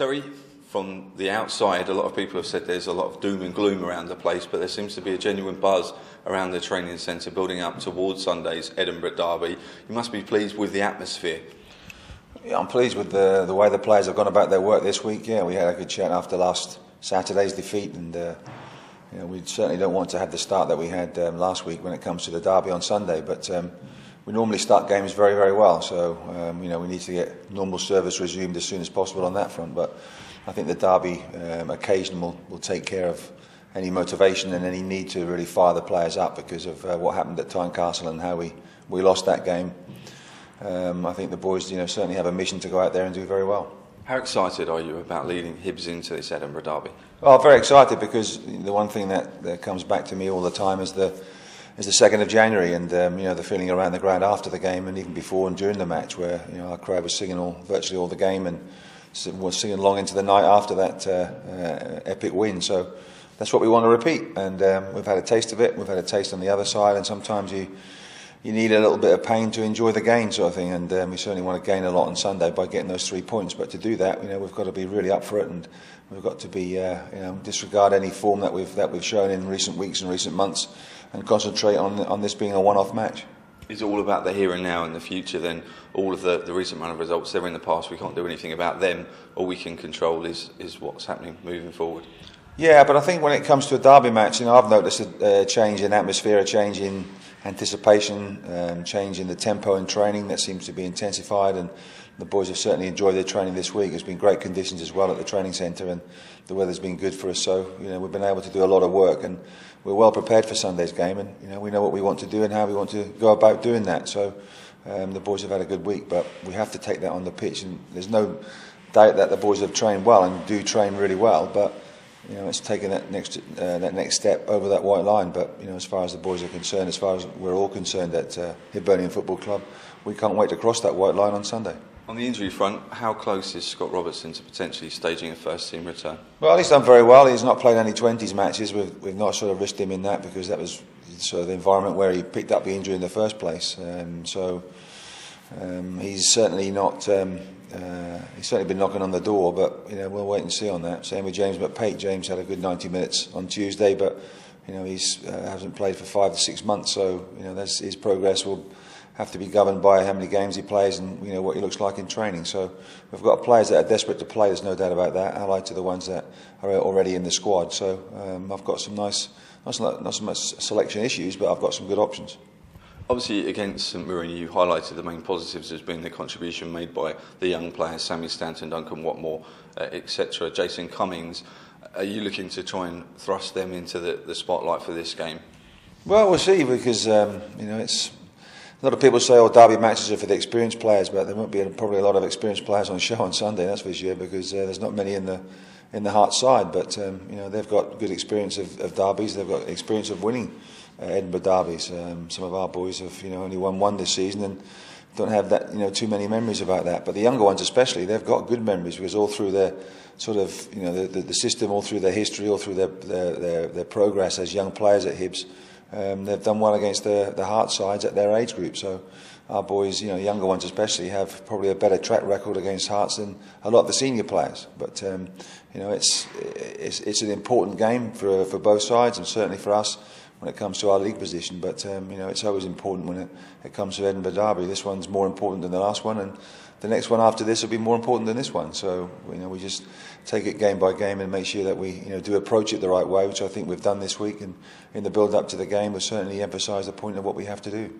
Terry, from the outside, a lot of people have said there's a lot of doom and gloom around the place, but there seems to be a genuine buzz around the training centre building up towards Sunday's Edinburgh derby. You must be pleased with the atmosphere. Yeah, I'm pleased with the way the players have gone about their work this week. Yeah, we had a good chat after last Saturday's defeat, and we certainly don't want to have the start that we had last week when it comes to the derby on Sunday. But we normally start games very, very well, so we need to get normal service resumed as soon as possible on that front. But I think the derby occasion will take care of any motivation and any need to really fire the players up because of what happened at Tynecastle and how we lost that game. I think the boys certainly have a mission to go out there and do very well. How excited are you about leading Hibs into this Edinburgh derby? Well, very excited, because the one thing that comes back to me all the time is the 2nd of January, and the feeling around the ground after the game and even before and during the match, where our crowd was singing virtually all the game and was singing long into the night after that epic win. So that's what we want to repeat, and we've had a taste of it. We've had a taste on the other side, and sometimes you need a little bit of pain to enjoy the gain, sort of thing, and we certainly want to gain a lot on Sunday by getting those 3 points. But to do that, we've got to be really up for it, and we've got to be disregard any form that we've shown in recent weeks and recent months, and concentrate on this being a one-off match. Is it all about the here and now and the future then? All of the recent run of results, they're in the past, we can't do anything about them. All we can control is what's happening moving forward. Yeah, but I think when it comes to a derby match, I've noticed a change in atmosphere, a change in anticipation, change in the tempo in training that seems to be intensified, and the boys have certainly enjoyed their training this week. There's been great conditions as well at the training centre, and the weather's been good for us, so we've been able to do a lot of work, and we're well prepared for Sunday's game, and we know what we want to do and how we want to go about doing that. So the boys have had a good week, but we have to take that on the pitch, and there's no doubt that the boys have trained well and do train really well, but it's taking that next step over that white line. But as far as the boys are concerned, as far as we're all concerned at Hibernian Football Club, we can't wait to cross that white line on Sunday. On the injury front, how close is Scott Robertson to potentially staging a first-team return? Well, he's done very well. He's not played any 20s matches. We've not sort of risked him in that, because that was sort of the environment where he picked up the injury in the first place. He's certainly not. He's certainly been knocking on the door, but we'll wait and see on that. Same with James McPake. James had a good 90 minutes on Tuesday, but he's hasn't played for 5 to 6 months, so his progress will have to be governed by how many games he plays and what he looks like in training. So we've got players that are desperate to play. There's no doubt about that, allied to the ones that are already in the squad. So I've got some nice, not so much selection issues, but I've got some good options. Obviously, against St Mirren, you highlighted the main positives as being the contribution made by the young players, Sammy Stanton, Duncan Watmore, etc. Jason Cummings. Are you looking to try and thrust them into the spotlight for this game? Well, we'll see, because it's a lot of people say, derby matches are for the experienced players, but there won't be probably a lot of experienced players on show on Sunday, that's for sure, because there's not many in the Hearts side. But they've got good experience of derbies. They've got experience of winning Edinburgh derbies. Some of our boys have only won one this season and don't have that too many memories about that. But the younger ones especially, they've got good memories, because all through their sort of the system, all through their history, all through their progress as young players at Hibs, they've done well against the Hearts sides at their age group. So our boys, younger ones especially, have probably a better track record against Hearts than a lot of the senior players. But it's an important game for both sides, and certainly for us when it comes to our league position. But it's always important when it comes to Edinburgh derby. This one's more important than the last one, and the next one after this will be more important than this one. So we just take it game by game and make sure that we do approach it the right way, which I think we've done this week. And in the build up to the game, we'll certainly emphasise the point of what we have to do.